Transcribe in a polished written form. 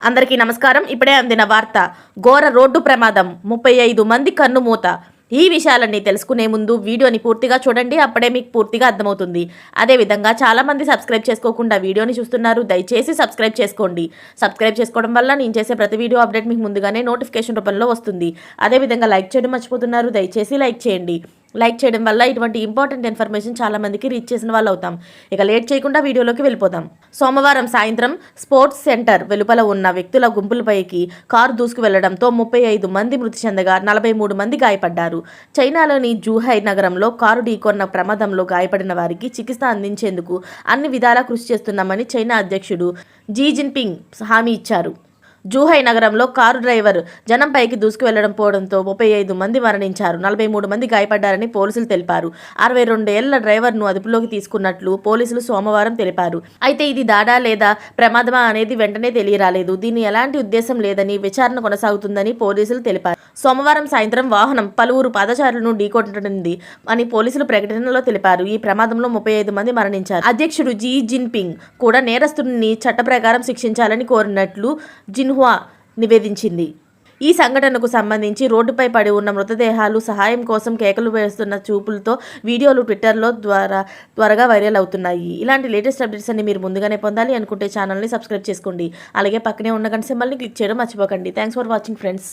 అందరికీ నమస్కారం. ఇప్పుడే అందిన వార్త. ఘోర రోడ్డు ప్రమాదం, 35 మంది కన్నుమూత. ఈ విషయాలన్నీ తెలుసుకునే ముందు వీడియోని పూర్తిగా చూడండి, అప్పుడే మీకు పూర్తిగా అర్థమవుతుంది. అదేవిధంగా చాలామంది సబ్స్క్రైబ్ చేసుకోకుండా వీడియోని చూస్తున్నారు, దయచేసి సబ్స్క్రైబ్ చేసుకోండి. సబ్స్క్రైబ్ చేసుకోవడం వల్ల నేను చేసే ప్రతి వీడియో అప్డేట్ మీకు ముందుగానే నోటిఫికేషన్ రూపంలో వస్తుంది. అదేవిధంగా లైక్ చేయడం మర్చిపోతున్నారు, దయచేసి లైక్ చేయండి. లైక్ చేయడం వల్ల ఇటువంటి ఇంపార్టెంట్ ఇన్ఫర్మేషన్ చాలా మందికి రీచ్ చేసిన వాళ్ళు అవుతాం. ఇక లేట్ చేయకుండా వీడియోలోకి వెళ్ళిపోదాం. సోమవారం సాయంత్రం స్పోర్ట్స్ సెంటర్ వెలుపల ఉన్న వ్యక్తుల గుంపులపైకి కారు దూసుకు వెళ్లడంతో 35 మంది మృతి చెందగా 43 మంది గాయపడ్డారు. చైనాలోని జూహై నగరంలో కారు ఢీకొన్న ప్రమాదంలో గాయపడిన వారికి చికిత్స అందించేందుకు అన్ని విధాలా కృషి చేస్తున్నామని చైనా అధ్యక్షుడు జీ జిన్పింగ్ హామీ ఇచ్చారు. జూహై నగరంలో కారు డ్రైవర్ జనంపైకి దూసుకు వెళ్లడం పోవడంతో 35 మంది మరణించారు, 43 మంది గాయపడ్డారని పోలీసులు తెలిపారు. 62 ఏళ్ల డ్రైవర్ను అదుపులోకి తీసుకున్నట్లు పోలీసులు సోమవారం తెలిపారు. అయితే ఇది దాడా లేదా ప్రమాదమా అనేది వెంటనే తెలియరాలేదు. దీని ఎలాంటి ఉద్దేశం లేదని విచారణ కొనసాగుతుందని పోలీసులు తెలిపారు. సోమవారం సాయంత్రం వాహనం పలువురు పాదచారులను ఢీకొట్టింది అని పోలీసులు ప్రకటనలో తెలిపారు. ఈ ప్రమాదంలో 35 మంది మరణించారు. అధ్యక్షుడు జీ జిన్పింగ్ కూడా నేరస్తుడిని చట్ట ప్రకారం శిక్షించాలని కోరినట్లు జిన్హువా నివేదించింది. ఈ సంఘటనకు సంబంధించి రోడ్డుపై పడి ఉన్న మృతదేహాలు సహాయం కోసం కేకలు వేస్తున్న చూపులతో వీడియోలు ట్విట్టర్లో త్వరగా వైరల్ అవుతున్నాయి. ఇలాంటి లేటెస్ట్ అప్డేట్స్ అన్ని మీరు ముందుగానే పొందాలి అనుకుంటే ఛానల్ని సబ్స్క్రైబ్ చేసుకోండి. అలాగే పక్కనే ఉన్న గంట సింబల్ని క్లిక్ చేయడం మర్చిపోకండి. Thanks for watching friends.